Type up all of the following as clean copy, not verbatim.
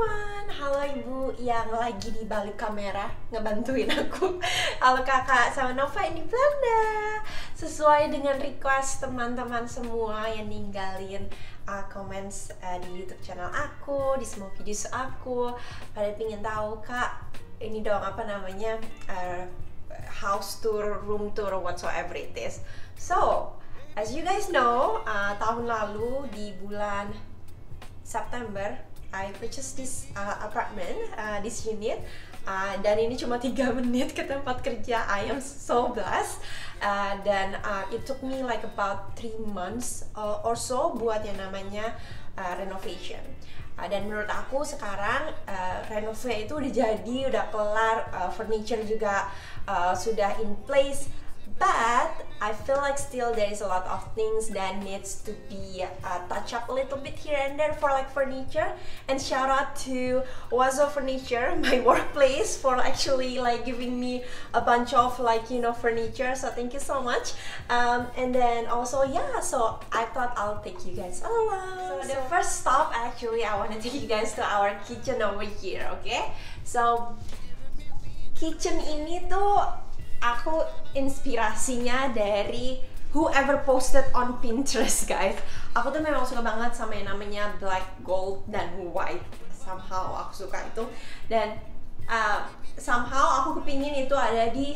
everyone, halo ibu yang lagi di balik kamera ngebantuin aku. Halo kakak sama Nova ini Belanda. Sesuai dengan request teman-teman semua yang ninggalin comments di YouTube channel aku, di semua video aku, pada pengen tahu kak, ini dong apa namanya house tour, room tour, whatsoever it is. So, as you guys know, tahun lalu di bulan September I purchased this apartment, this unit, dan ini cuma 3 menit ke tempat kerja. I am so blessed, dan it took me like about 3 months or so buat yang namanya renovation. Dan menurut aku sekarang renovasi itu udah jadi, udah kelar, furniture juga sudah in place. But I feel like still there is a lot of things that needs to be touch up a little bit here and there for like furniture. And shout out to Wazo Furniture, my workplace, for actually like giving me a bunch of like furniture. So thank you so much. And then also so I thought I'll take you guys along. So the first stop actually I want to take you guys to our kitchen over here, okay? So kitchen ini tuh aku inspirasinya dari whoever posted on Pinterest, guys. Aku tuh memang suka banget sama yang namanya black, gold, dan white. Somehow aku suka itu. Dan somehow aku kepingin itu ada di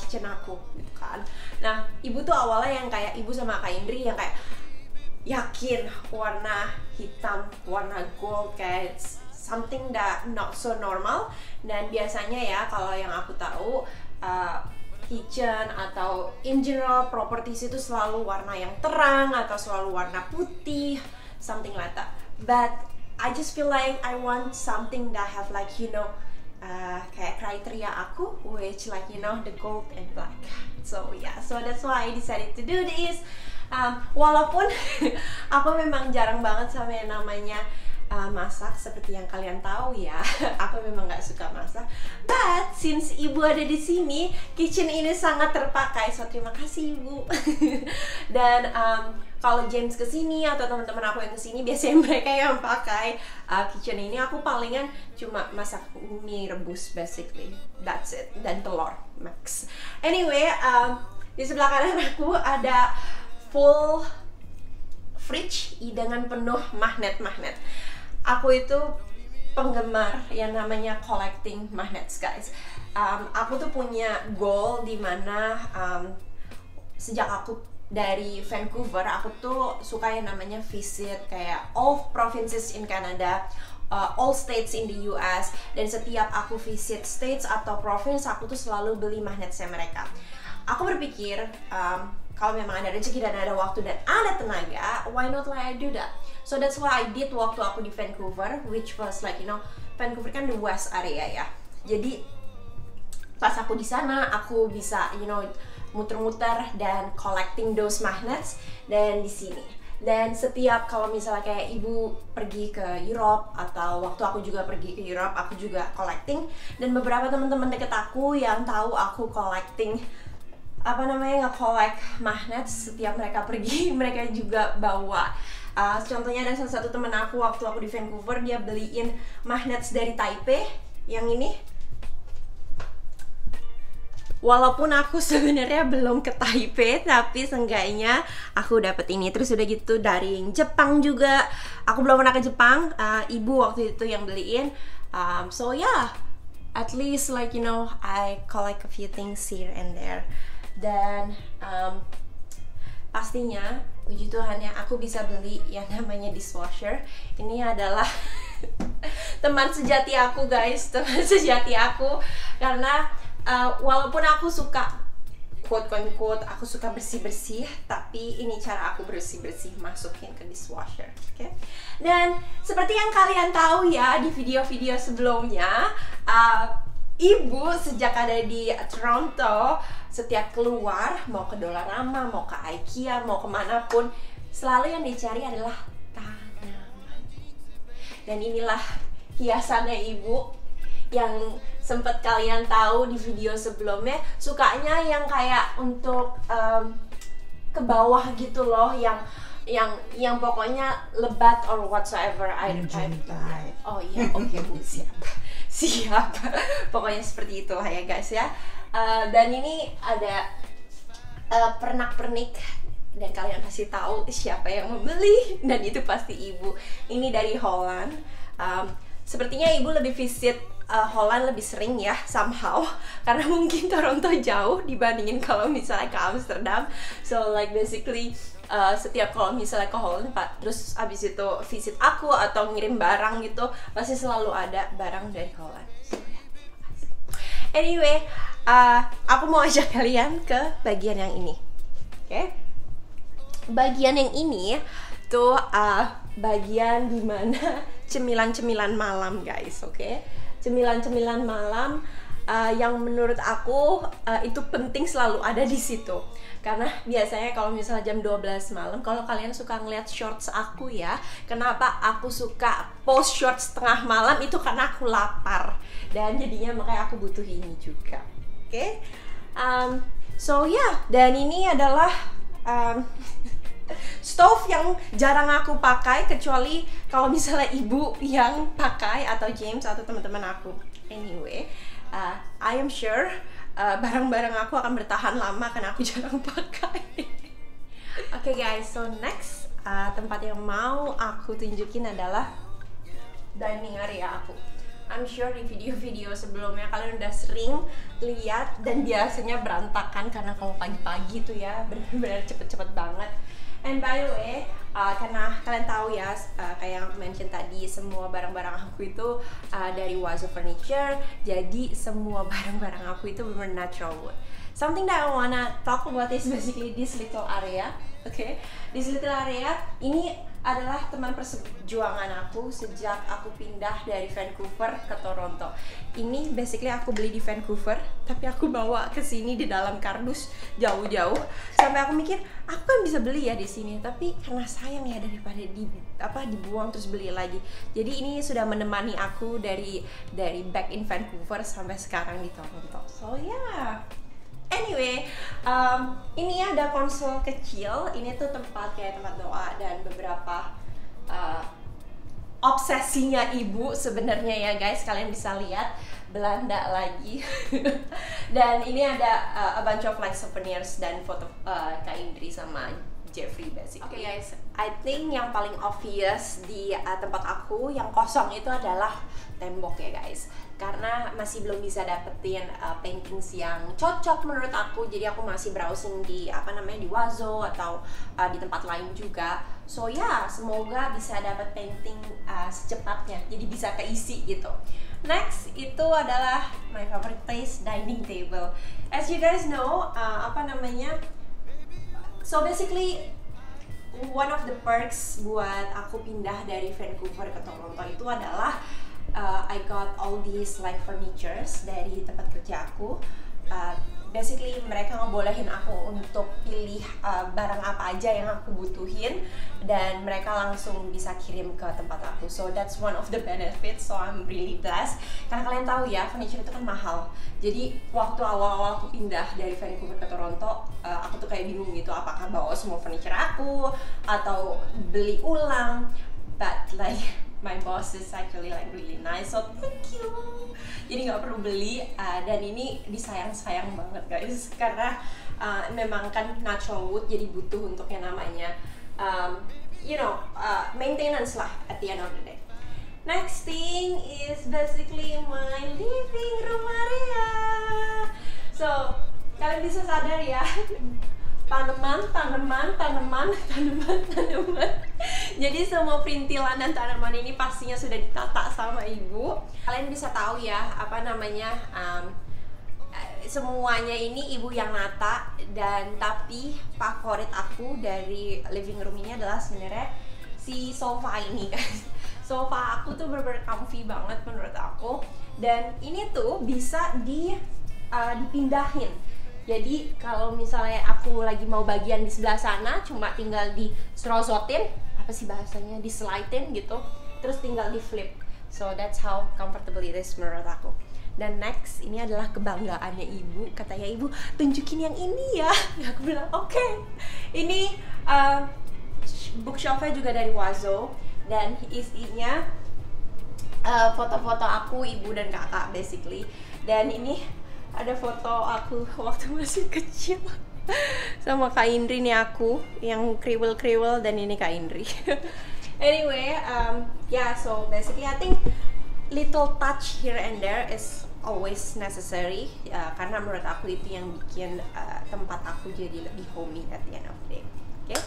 kitchen aku, gitu kan. Nah, ibu tuh awalnya yang kayak, ibu sama Kak Indri yang kayak yakin warna hitam, warna gold, kayak something that not so normal. Dan biasanya ya, kalau yang aku tahu, kitchen atau in general properties itu selalu warna yang terang atau selalu warna putih, something like that. But I just feel like I want something that have like kayak kriteria aku, which like the gold and black. So so that's why I decided to do this. Walaupun aku memang jarang banget sama yang namanya masak, seperti yang kalian tahu ya. Aku memang nggak suka masak, but since ibu ada di sini, kitchen ini sangat terpakai, so terima kasih ibu. Dan kalau James kesini atau teman-teman aku yang kesini, biasanya mereka yang pakai kitchen ini. Aku palingan cuma masak mie rebus, basically that's it, dan telur max. Anyway, di sebelah kanan aku ada full fridge dengan penuh magnet-magnet. Aku itu penggemar yang namanya collecting magnets, guys. Aku tuh punya goal dimana sejak aku dari Vancouver, aku tuh suka yang namanya visit kayak all provinces in Canada, all states in the US. Dan setiap aku visit states atau province, aku tuh selalu beli magnetnya mereka. Aku berpikir kalau memang ada rezeki dan ada waktu dan ada tenaga, why not I do that? So that's what I did waktu aku di Vancouver, which was like Vancouver kan the west area ya. Jadi pas aku di sana, aku bisa muter-muter dan collecting those magnets. Dan di sini, dan setiap kalau misalnya kayak ibu pergi ke Europe atau waktu aku juga pergi ke Europe, aku juga collecting. Dan beberapa teman-teman deket aku yang tahu aku collecting nge-collect magnet, setiap mereka pergi mereka juga bawa. Contohnya ada salah satu temen aku waktu aku di Vancouver, dia beliin magnet dari Taipei yang ini. Walaupun aku sebenarnya belum ke Taipei, tapi seenggaknya aku dapet ini. Terus udah gitu dari Jepang juga. Aku belum pernah ke Jepang, ibu waktu itu yang beliin. So at least like I collect a few things here and there. Dan pastinya puji Tuhan ya, aku bisa beli yang namanya dishwasher. Ini adalah teman sejati aku, guys, teman sejati aku. Karena walaupun aku suka quote-unquote, aku suka bersih-bersih, tapi ini cara aku bersih-bersih, masukin ke dishwasher, oke? Dan seperti yang kalian tahu ya di video-video sebelumnya, ibu sejak ada di Toronto, setiap keluar, mau ke Dollarama, mau ke IKEA, mau kemanapun, selalu yang dicari adalah tanaman. Dan inilah hiasannya ibu, yang sempet kalian tahu di video sebelumnya, sukanya yang kayak untuk ke bawah gitu loh, yang yang pokoknya lebat or whatsoever. Oh iya, oke Bu, siap. Siap. Pokoknya seperti itulah ya guys ya. Dan ini ada pernak-pernik, dan kalian pasti tahu siapa yang membeli, dan itu pasti ibu. Ini dari Holland. Sepertinya ibu lebih visit Holland lebih sering ya somehow, karena mungkin Toronto jauh dibandingin kalau misalnya ke Amsterdam. So like basically setiap kalau misalnya ke Holland Pak, terus abis itu visit aku atau ngirim barang gitu, pasti selalu ada barang dari Holland. So, ya, anyway, aku mau ajak kalian ke bagian yang ini. Oke? Bagian yang ini tuh bagian dimana cemilan-cemilan malam guys, oke? Cemilan-cemilan malam yang menurut aku itu penting selalu ada di situ. Karena biasanya kalau misalnya jam 12 malam, kalau kalian suka ngeliat shorts aku ya, kenapa aku suka post shorts tengah malam itu karena aku lapar. Dan jadinya makanya aku butuh ini juga. Oke? So yeah, dan ini adalah stove yang jarang aku pakai, kecuali kalau misalnya ibu yang pakai atau James atau teman-teman aku. Anyway, I am sure barang-barang aku akan bertahan lama karena aku jarang pakai. Oke guys, so next tempat yang mau aku tunjukin adalah dining area aku. I'm sure di video-video sebelumnya kalian udah sering lihat, dan biasanya berantakan karena kalau pagi-pagi tuh ya benar-benar cepet-cepet banget. And by the way, karena kalian tahu ya, kayak yang aku mention tadi, semua barang-barang aku itu dari Wazo Furniture, jadi semua barang-barang aku itu benar natural wood. Something that I wanna talk about is basically this little area, okay? This little area ini adalah teman perjuangan aku sejak aku pindah dari Vancouver ke Toronto. Ini basically aku beli di Vancouver, tapi aku bawa ke sini di dalam kardus jauh-jauh. Sampai aku mikir, aku kan bisa beli ya di sini, tapi karena sayang ya daripada dibuang terus beli lagi. Jadi ini sudah menemani aku dari back in Vancouver sampai sekarang di Toronto. So yeah. Anyway, ini ada konsol kecil. Ini tuh tempat kayak tempat doa dan beberapa obsesinya ibu sebenarnya ya guys. Kalian bisa lihat Belanda lagi. Dan ini ada a bunch of like souvenirs dan foto Kak Indri sama Jeffrey basically. Oke guys, I think yang paling obvious di tempat aku yang kosong itu adalah tembok ya guys. Karena masih belum bisa dapetin paintings yang cocok menurut aku, jadi aku masih browsing di di Wazo atau di tempat lain juga. So ya, semoga bisa dapat painting secepatnya, jadi bisa keisi gitu. Next itu adalah my favorite place, dining table. As you guys know, so basically one of the perks buat aku pindah dari Vancouver ke Toronto itu adalah I got all these like furnitures dari tempat kerja aku. Basically mereka ngebolehin aku untuk pilih barang apa aja yang aku butuhin, dan mereka langsung bisa kirim ke tempat aku. So that's one of the benefits. So I'm really blessed. Karena kalian tahu ya, furniture itu kan mahal. Jadi waktu awal-awal aku pindah dari Vancouver ke Toronto, aku tuh kayak bingung gitu, apakah bawa semua furniture aku atau beli ulang. But like my boss is actually like really nice, so thank you. Jadi nggak perlu beli, dan ini disayang-sayang banget guys, karena memang kan natural wood, jadi butuh untuk yang namanya maintenance lah at the end of the day. Next thing is basically my living room area. So kalian bisa sadar ya, tanaman. Jadi semua perintilan dan tanaman ini pastinya sudah ditata sama ibu. Kalian bisa tahu ya, semuanya ini ibu yang nata. Dan tapi favorit aku dari living room ini adalah sebenarnya si sofa ini guys. Sofa aku tuh bener-bener comfy banget menurut aku. Dan ini tuh bisa dipindahin. Jadi kalau misalnya aku lagi mau bagian di sebelah sana, cuma tinggal diserosotin, apa sih bahasanya, dislidein gitu, terus tinggal di flip. So that's how comfortable it is menurut aku. Dan next, ini adalah kebanggaannya ibu. Katanya ibu, tunjukin yang ini ya. Aku bilang oke. Ini bookshelfnya juga dari Wazo, dan isinya foto-foto aku, ibu dan kakak basically. Dan ini ada foto aku waktu masih kecil sama Kak Indri nih, aku yang kriwel-kriwel, dan ini Kak Indri. Anyway, yeah, so basically I think little touch here and there is always necessary, karena menurut aku itu yang bikin tempat aku jadi lebih homey at the end of the day. Okay,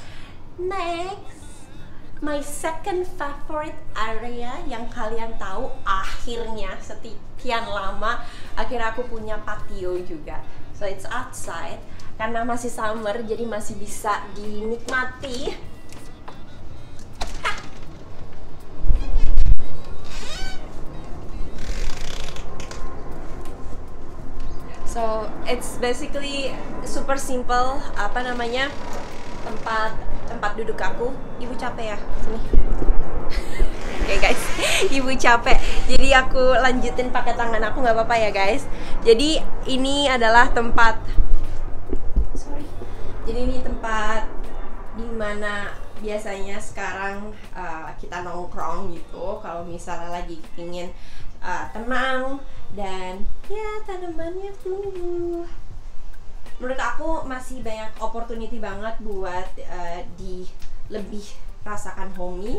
next, my second favorite area yang kalian tahu, akhirnya sekian lama akhirnya aku punya patio juga. So it's outside, karena masih summer jadi masih bisa dinikmati. So it's basically super simple, apa namanya, tempat duduk aku. Ibu capek ya, sini. Oke guys, ibu capek, jadi aku lanjutin pakai tangan aku, nggak apa-apa ya guys. Jadi ini adalah tempat, jadi ini tempat dimana biasanya sekarang kita nongkrong gitu. Kalau misalnya lagi ingin tenang dan ya tanamannya tumbuh. Menurut aku masih banyak opportunity banget buat di lebih rasakan homey.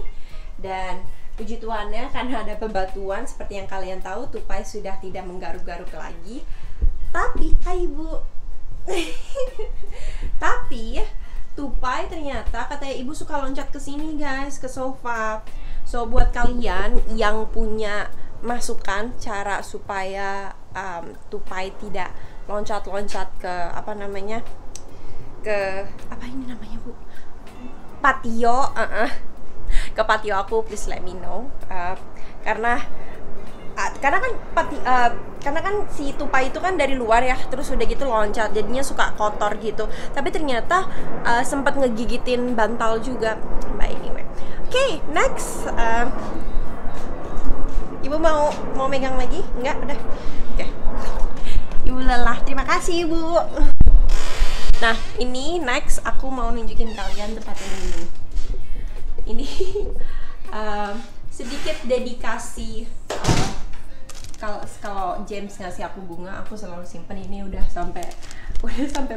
Dan puji Tuhannya, karena ada bebatuan seperti yang kalian tahu, tupai sudah tidak menggaruk-garuk lagi. Tapi, hai ibu. Tapi tupai ternyata katanya ibu suka loncat ke sini guys, ke sofa. So buat kalian yang punya masukan cara supaya tupai tidak loncat-loncat ke apa namanya, ke apa ini namanya bu, patio, ke patio aku, please let me know. Karena kan si tupai itu kan dari luar ya, terus udah gitu loncat, jadinya suka kotor gitu. Tapi ternyata sempat ngegigitin bantal juga. But anyway, okay, next. Ibu mau megang lagi? Enggak, udah. Oke. Ibu lelah. Terima kasih, Ibu. Nah, ini next aku mau nunjukin kalian tempat ini. Ini sedikit dedikasi. Kalau James ngasih aku bunga, aku selalu simpen. Ini udah sampai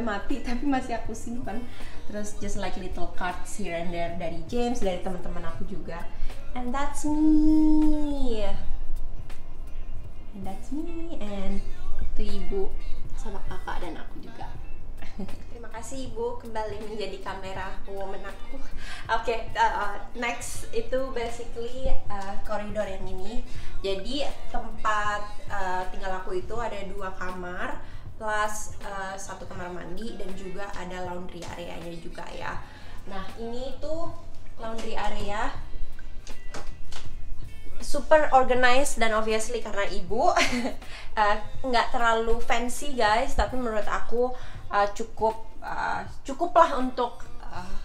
mati, tapi masih aku simpen. Terus just like little cards here and there dari James, dari teman-teman aku juga. And that's me. And itu ibu sama kakak dan aku juga. Terima kasih ibu kembali menjadi kamera woman aku. Oke, next itu basically koridor yang ini. Jadi tempat tinggal aku itu ada 2 kamar plus 1 kamar mandi, dan juga ada laundry areanya juga ya. Nah ini tuh laundry area, super organized, dan obviously karena ibu nggak terlalu fancy guys, tapi menurut aku cukup lah untuk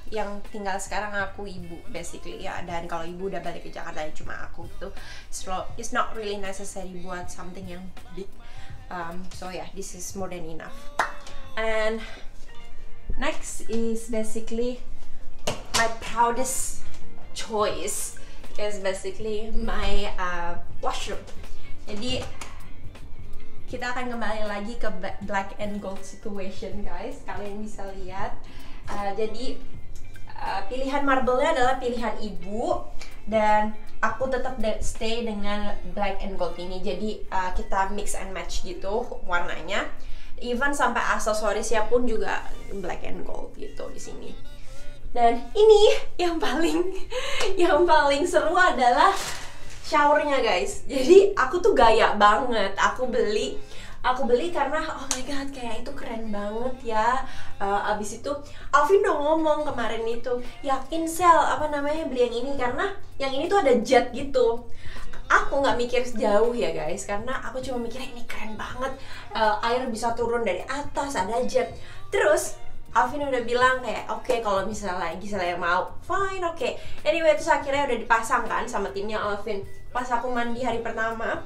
yang tinggal sekarang aku, ibu basically ya. Dan kalau ibu udah balik ke Jakarta ya cuma aku gitu. So it's not really necessary buat something yang big. So yeah, this is more than enough. And next is basically my proudest choice, is basically my washroom. Jadi kita akan kembali lagi ke black and gold situation guys. Kalian bisa lihat. Jadi pilihan marble-nya adalah pilihan ibu, dan aku tetap stay dengan black and gold ini. Jadi kita mix and match gitu warnanya. Even sampai aksesorisnya pun juga black and gold gitu di sini. Dan ini yang paling seru adalah showernya guys. Jadi aku tuh gaya banget. Aku beli karena oh my god, kayak itu keren banget ya. Abis itu Alvin udah ngomong kemarin itu, yakin Sel apa namanya beli yang ini, karena yang ini tuh ada jet gitu. Aku nggak mikir jauh ya guys, karena aku cuma mikir ini keren banget, air bisa turun dari atas, ada jet. Terus Alvin udah bilang kayak oke, kalau misalnya Gisela yang mau, fine, oke. Anyway, terus akhirnya udah dipasang kan sama timnya Alvin. Pas aku mandi hari pertama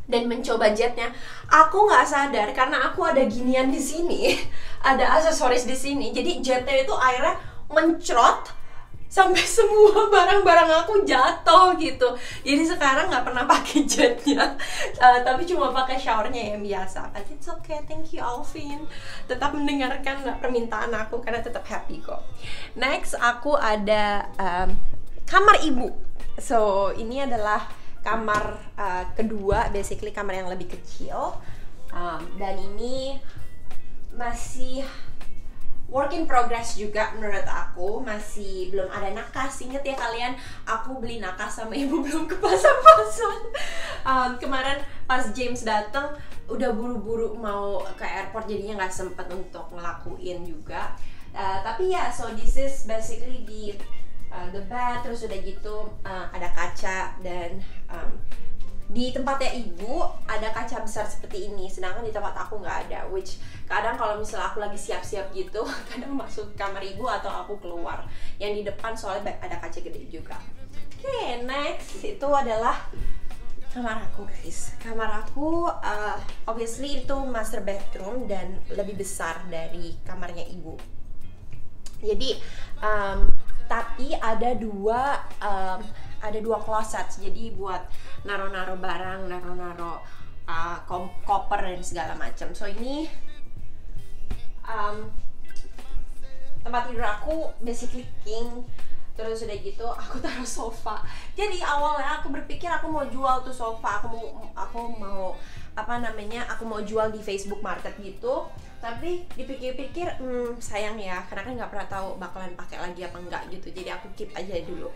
dan mencoba jetnya, aku nggak sadar karena aku ada ginian di sini, ada aksesoris di sini. Jadi jetnya itu airnya mencrot sampai semua barang-barang aku jatuh gitu. Jadi sekarang nggak pernah pakai jetnya, tapi cuma pakai showernya yang biasa. But it's okay, thank you Alvin. Tetap mendengarkan permintaan aku karena tetap happy kok. Next aku ada kamar ibu. So ini adalah kamar kedua, basically kamar yang lebih kecil. Dan ini masih work in progress juga menurut aku, masih belum ada nakas. Ingat ya kalian, aku beli nakas sama ibu belum kepasang-pasang. Kemarin pas James datang udah buru-buru mau ke airport, jadinya nggak sempet untuk ngelakuin juga. Tapi ya, so this is basically the bed, terus udah gitu ada kaca, dan di tempatnya ibu ada kaca besar seperti ini, sedangkan di tempat aku nggak ada. Which kadang kalau misalnya aku lagi siap-siap gitu, kadang masuk kamar ibu atau aku keluar. Yang di depan soalnya ada kaca gede juga. Oke, next itu adalah kamar aku guys. Kamar aku obviously itu master bedroom dan lebih besar dari kamarnya ibu. Jadi tapi ada dua closet, jadi buat naro-naro barang, naro-naro koper dan segala macam. So ini tempat tidur aku basically king. Terus udah gitu aku taruh sofa. Jadi awalnya aku berpikir aku mau jual tuh sofa, aku mau aku mau jual di Facebook Market gitu. Tapi dipikir-pikir sayang ya, karena kan nggak pernah tahu bakalan pakai lagi apa enggak gitu. Jadi aku keep aja dulu.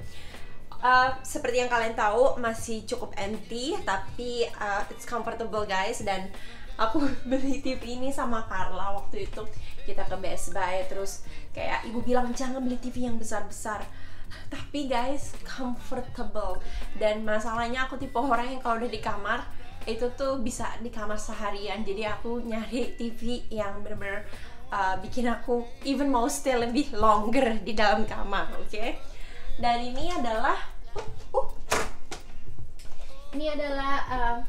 Seperti yang kalian tahu masih cukup empty, tapi it's comfortable guys. Dan aku beli TV ini sama Carla waktu itu, kita ke Best Buy, terus kayak ibu bilang jangan beli TV yang besar-besar, tapi guys comfortable. Dan masalahnya aku tipe orang yang kalau udah di kamar itu tuh bisa di kamar seharian, jadi aku nyari TV yang bener-bener bikin aku even mau stay lebih longer di dalam kamar, oke? Dan ini adalah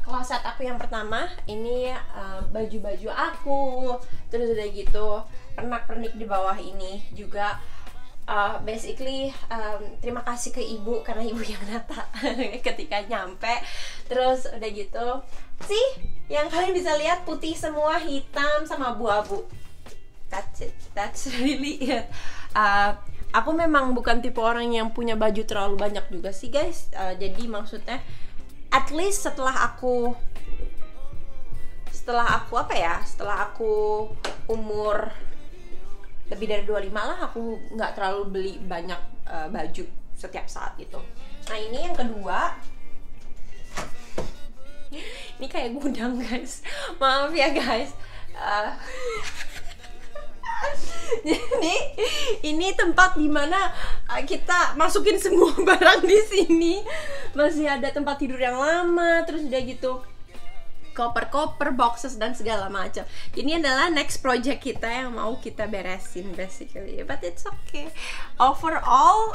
closet aku yang pertama. Ini baju-baju aku, terus udah gitu pernak-pernik di bawah ini juga. Basically terima kasih ke ibu karena ibu yang nata ketika nyampe. Terus udah gitu sih yang kalian bisa lihat putih semua, hitam sama abu-abu. That's really it. Aku memang bukan tipe orang yang punya baju terlalu banyak juga sih guys. Jadi maksudnya at least setelah aku umur lebih dari 25 lah, aku nggak terlalu beli banyak baju setiap saat gitu. Nah ini yang kedua, ini kayak gudang guys, maaf ya guys. Jadi ini tempat dimana kita masukin semua barang di sini. Masih ada tempat tidur yang lama, terus udah gitu koper-koper, boxes dan segala macam. Ini adalah next project kita yang mau kita beresin basically, but it's okay. Overall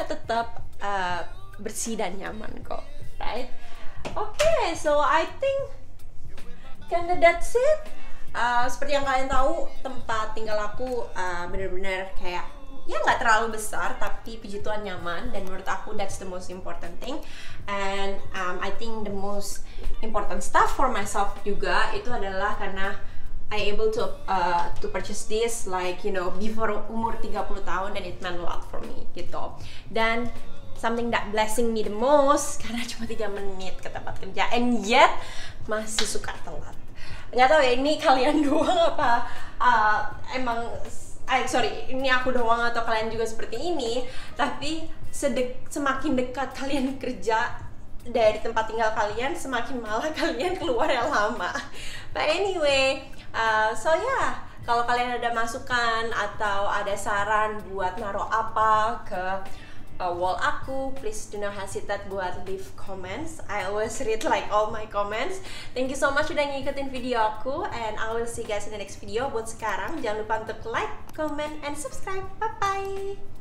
tetap bersih dan nyaman kok, right? Okay, so I think kinda that's it. Seperti yang kalian tahu, tempat tinggal aku bener-bener kayak ya nggak terlalu besar, tapi puji Tuhan nyaman. Dan menurut aku that's the most important thing. And I think the most important stuff for myself juga itu adalah karena I able to purchase this like before umur 30 tahun, dan it meant a lot for me gitu. Dan something that blessing me the most karena cuma 3 menit ke tempat kerja, and yet masih suka telat. Nggak tahu ya ini kalian doang apa ini aku doang atau kalian juga seperti ini. Tapi semakin dekat kalian kerja dari tempat tinggal kalian, semakin malah kalian keluar yang lama. But anyway, so yeah, kalau kalian ada masukan atau ada saran buat naruh apa ke wall aku, please do not hesitate buat leave comments. I always read like all my comments. Thank you so much udah ngikutin video aku, and I will see you guys in the next video. Buat sekarang jangan lupa untuk like, comment, and subscribe. Bye bye.